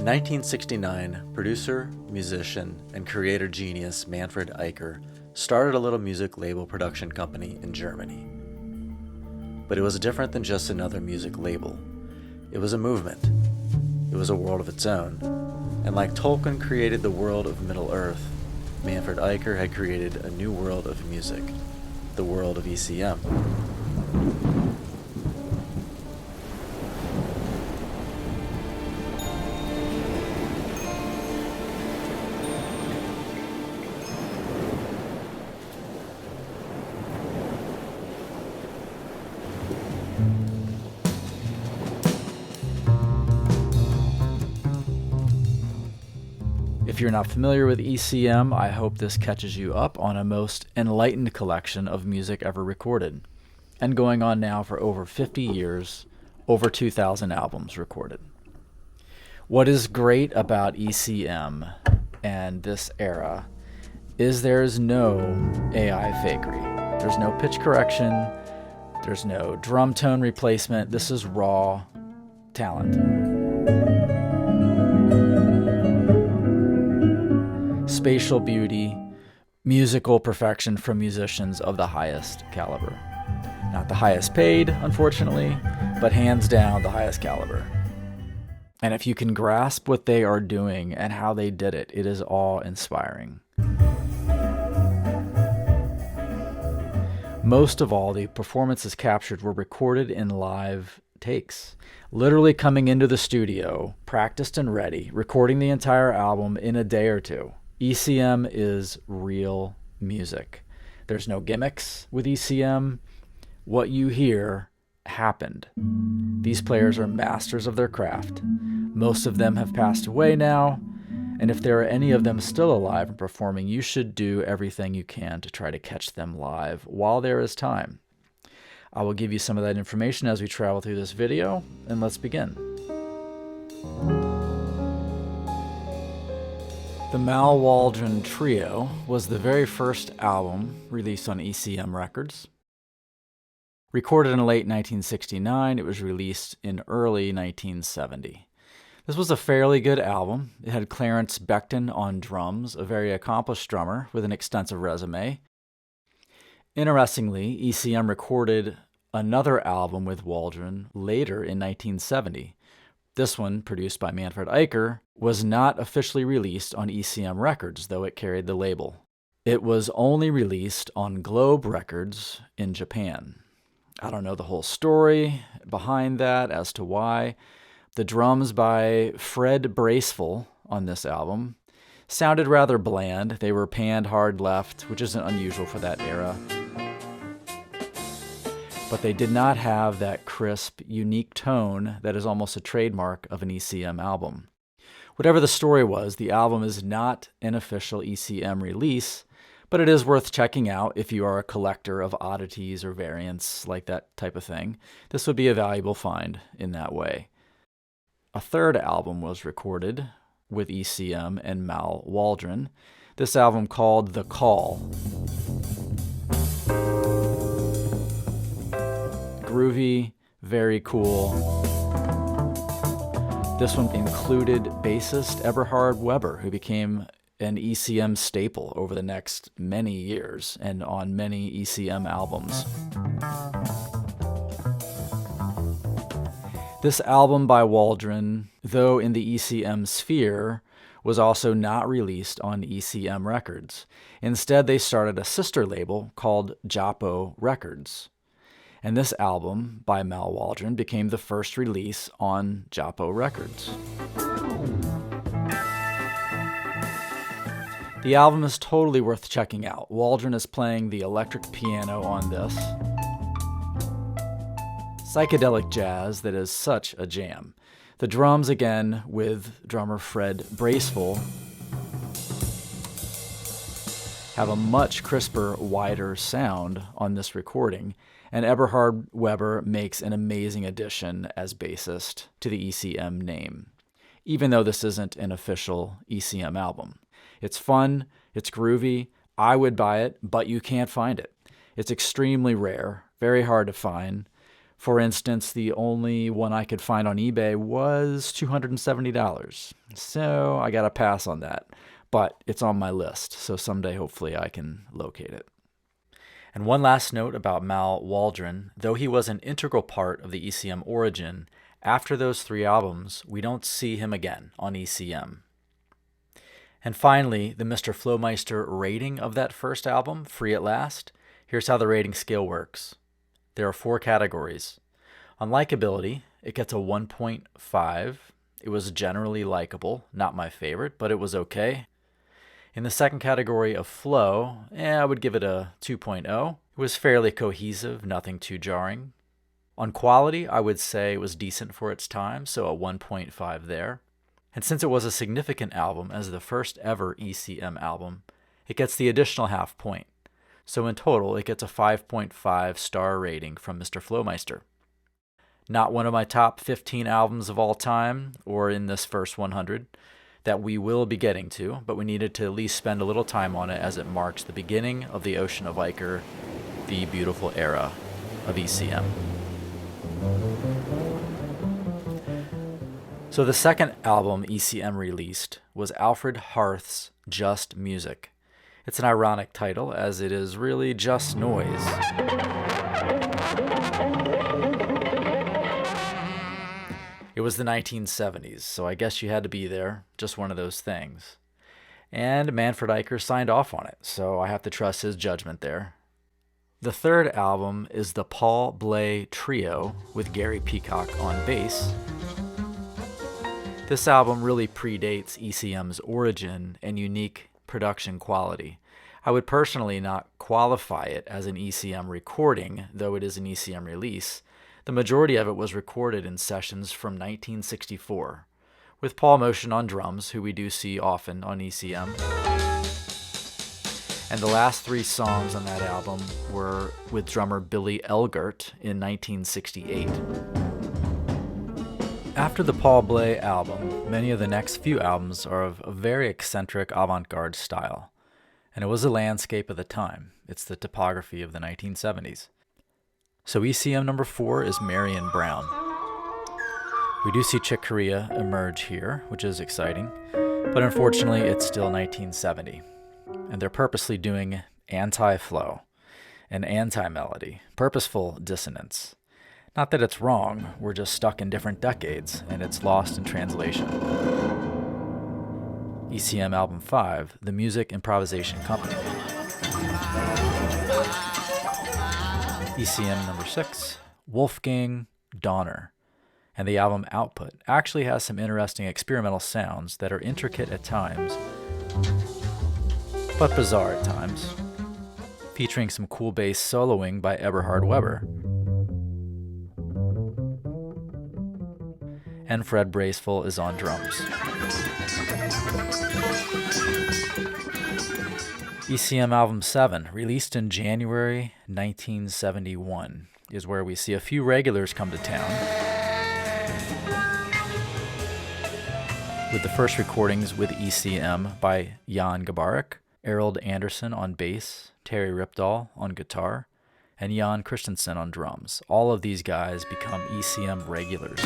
In 1969, producer, musician, and creator genius Manfred Eicher started a little music label production company in Germany. But it was different than just another music label. It was a movement. It was a world of its own. And like Tolkien created the world of Middle-earth, Manfred Eicher had created a new world of music, the world of ECM. If you're not familiar with ECM, I hope this catches you up on a most enlightened collection of music ever recorded, and going on now for over 50 years, over 2,000 albums recorded. What is great about ECM and this era is there's no AI fakery. There's no pitch correction, there's no drum tone replacement. This is raw talent. Spatial beauty, musical perfection from musicians of the highest caliber. Not the highest paid, unfortunately, but hands down the highest caliber. And if you can grasp what they are doing and how they did it, it is awe-inspiring. Most of all, the performances captured were recorded in live takes. Literally coming into the studio, practiced and ready, recording the entire album in a day or two. ECM is real music. There's no gimmicks with ECM. What you hear happened. These players are masters of their craft. Most of them have passed away now, and if there are any of them still alive and performing, you should do everything you can to try to catch them live while there is time. I will give you some of that information as we travel through this video, and let's begin. The Mal Waldron Trio was the very first album released on ECM Records. Recorded in late 1969, it was released in early 1970. This was a fairly good album. It had Clarence Becton on drums, a very accomplished drummer with an extensive resume. Interestingly, ECM recorded another album with Waldron later in 1970. This one, produced by Manfred Eicher, was not officially released on ECM Records, though it carried the label. It was only released on Globe Records in Japan. I don't know the whole story behind that as to why. The drums by Fred Braceful on this album sounded rather bland. They were panned hard left, which isn't unusual for that era. But they did not have that crisp, unique tone that is almost a trademark of an ECM album. Whatever the story was, the album is not an official ECM release, but it is worth checking out if you are a collector of oddities or variants, like that type of thing. This would be a valuable find in that way. A third album was recorded with ECM and Mal Waldron. This album called The Call. Groovy, very cool. This one included bassist Eberhard Weber, who became an ECM staple over the next many years and on many ECM albums. This album by Waldron, though in the ECM sphere, was also not released on ECM Records. Instead, they started a sister label called Japo Records. And this album by Mal Waldron became the first release on Japo Records. The album is totally worth checking out. Waldron is playing the electric piano on this. Psychedelic jazz that is such a jam. The drums, again, with drummer Fred Braceful, have a much crisper, wider sound on this recording, and Eberhard Weber makes an amazing addition as bassist to the ECM name, even though this isn't an official ECM album. It's fun, it's groovy, I would buy it, but you can't find it. It's extremely rare, very hard to find. For instance, the only one I could find on eBay was $270. So I got to pass on that. But it's on my list, so someday hopefully I can locate it. And one last note about Mal Waldron. Though he was an integral part of the ECM origin, after those 3 albums, we don't see him again on ECM. And finally, the Mr. Flowmeister rating of that first album, Free at Last. Here's how the rating scale works. There are 4 categories. On likability, it gets a 1.5. It was generally likable, not my favorite, but it was okay. In the second category of flow, I would give it a 2.0. It was fairly cohesive, nothing too jarring. On quality, I would say it was decent for its time, so a 1.5 there. And since it was a significant album as the first ever ECM album, it gets the additional half point. So in total, it gets a 5.5 star rating from Mr. Flowmeister. Not one of my top 15 albums of all time, or in this first 100, that we will be getting to, but we needed to at least spend a little time on it as it marks the beginning of the Ocean of Eicher, the beautiful era of ECM. So the second album ECM released was Alfred Harth's Just Music. It's an ironic title, as it is really just noise. It was the 1970s, so I guess you had to be there, just one of those things. And Manfred Eicher signed off on it, so I have to trust his judgment there. The third album is the Paul Bley Trio with Gary Peacock on bass. This album really predates ECM's origin and unique production quality. I would personally not qualify it as an ECM recording, though it is an ECM release. The majority of it was recorded in sessions from 1964, with Paul Motian on drums, who we do see often on ECM. And the last 3 songs on that album were with drummer Billy Elgert in 1968. After the Paul Bley album, many of the next few albums are of a very eccentric avant-garde style. And it was the landscape of the time. It's the topography of the 1970s. So ECM number 4 is Marion Brown. We do see Chick Corea emerge here, which is exciting, but unfortunately it's still 1970. And they're purposely doing anti-flow and anti-melody, purposeful dissonance. Not that it's wrong, we're just stuck in different decades and it's lost in translation. ECM Album 5, The Music Improvisation Company. ECM number 6, Wolfgang, Dauner. And the album Output actually has some interesting experimental sounds that are intricate at times, but bizarre at times, featuring some cool bass soloing by Eberhard Weber. And Fred Braceful is on drums. ECM Album 7, released in January 1971, is where we see a few regulars come to town, with the first recordings with ECM by Jon Garbarek, Arild Andersen on bass, Terry Ripdahl on guitar, and Jon Christensen on drums. All of these guys become ECM regulars.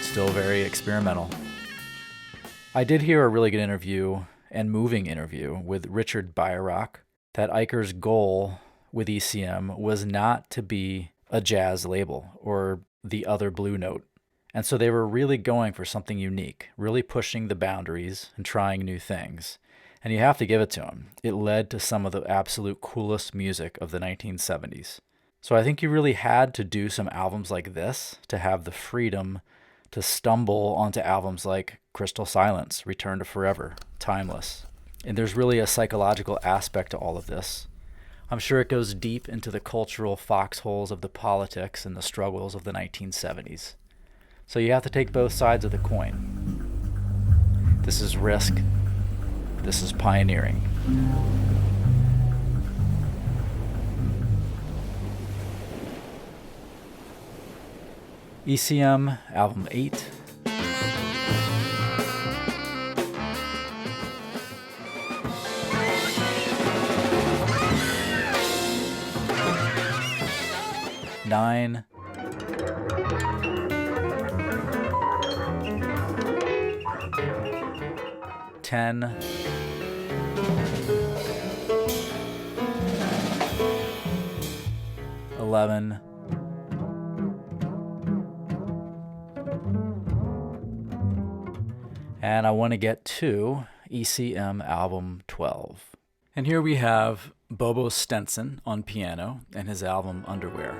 Still very experimental. I did hear a really good interview and moving interview with Richard Beirach that Eicher's goal with ECM was not to be a jazz label or the other Blue Note. And so they were really going for something unique, really pushing the boundaries and trying new things. And you have to give it to him. It led to some of the absolute coolest music of the 1970s. So I think you really had to do some albums like this to have the freedom to stumble onto albums like Crystal Silence, Return to Forever, Timeless. And there's really a psychological aspect to all of this. I'm sure it goes deep into the cultural foxholes of the politics and the struggles of the 1970s. So you have to take both sides of the coin. This is risk. This is pioneering. ECM Album 8. 9, 10, 11, and I want to get to ECM album 12. And here we have Bobo Stenson on piano and his album Underwear.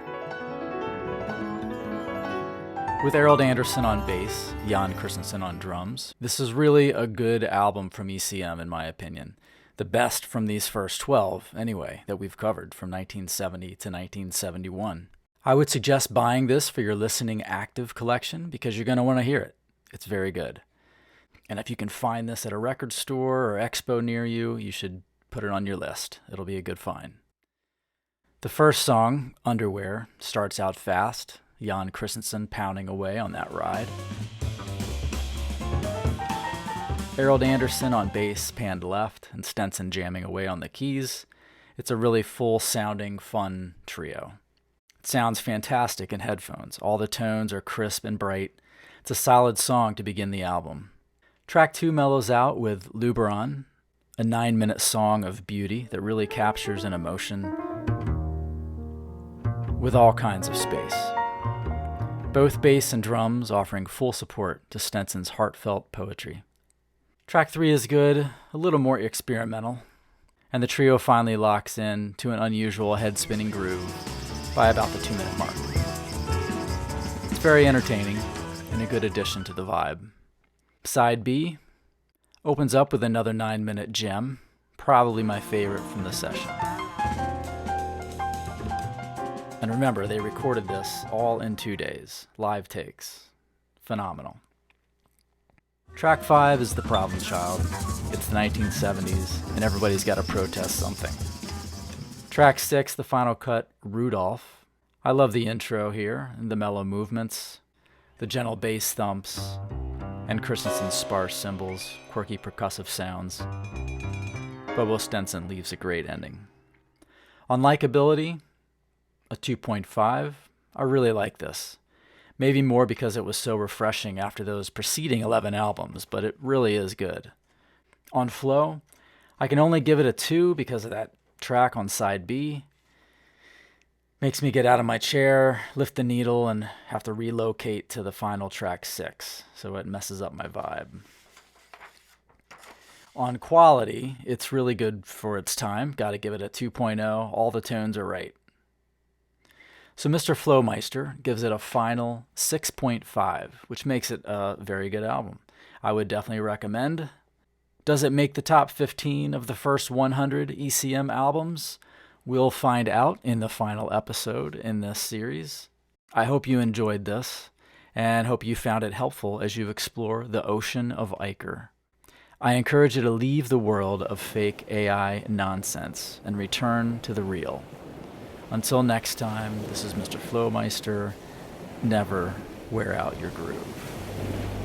With Arild Andersen on bass, Jon Christensen on drums. This is really a good album from ECM in my opinion. The best from these first 12, anyway, that we've covered from 1970 to 1971. I would suggest buying this for your listening active collection because you're going to want to hear it. It's very good. And if you can find this at a record store or expo near you, you should put it on your list. It'll be a good find. The first song, Underwear, starts out fast. Jon Christensen pounding away on that ride. Arild Andersen on bass panned left and Stenson jamming away on the keys. It's a really full-sounding, fun trio. It sounds fantastic in headphones. All the tones are crisp and bright. It's a solid song to begin the album. Track 2 mellows out with Luberon, a 9-minute song of beauty that really captures an emotion with all kinds of space. Both bass and drums offering full support to Stenson's heartfelt poetry. Track 3 is good, a little more experimental, and the trio finally locks in to an unusual head-spinning groove by about the 2-minute mark. It's very entertaining and a good addition to the vibe. Side B opens up with another 9-minute gem, probably my favorite from the session. And remember, they recorded this all in 2 days, live takes. Phenomenal. Track 5 is the problem child. It's the 1970s, and everybody's got to protest something. Track 6, the final cut, Rudolph. I love the intro here, and the mellow movements, the gentle bass thumps, and Christensen's sparse cymbals, quirky percussive sounds. Bobo Stenson leaves a great ending. On likability, a 2.5. I really like this. Maybe more because it was so refreshing after those preceding 11 albums, but it really is good. On flow, I can only give it a 2 because of that track on side B. Makes me get out of my chair, lift the needle, and have to relocate to the final track 6, so it messes up my vibe. On quality, it's really good for its time. Got to give it a 2.0. All the tones are right. So Mr. Flowmeister gives it a final 6.5, which makes it a very good album. I would definitely recommend. Does it make the top 15 of the first 100 ECM albums? We'll find out in the final episode in this series. I hope you enjoyed this and hope you found it helpful as you explore the ocean of Eicher. I encourage you to leave the world of fake AI nonsense and return to the real. Until next time, this is Mr. Flowmeister. Never wear out your groove.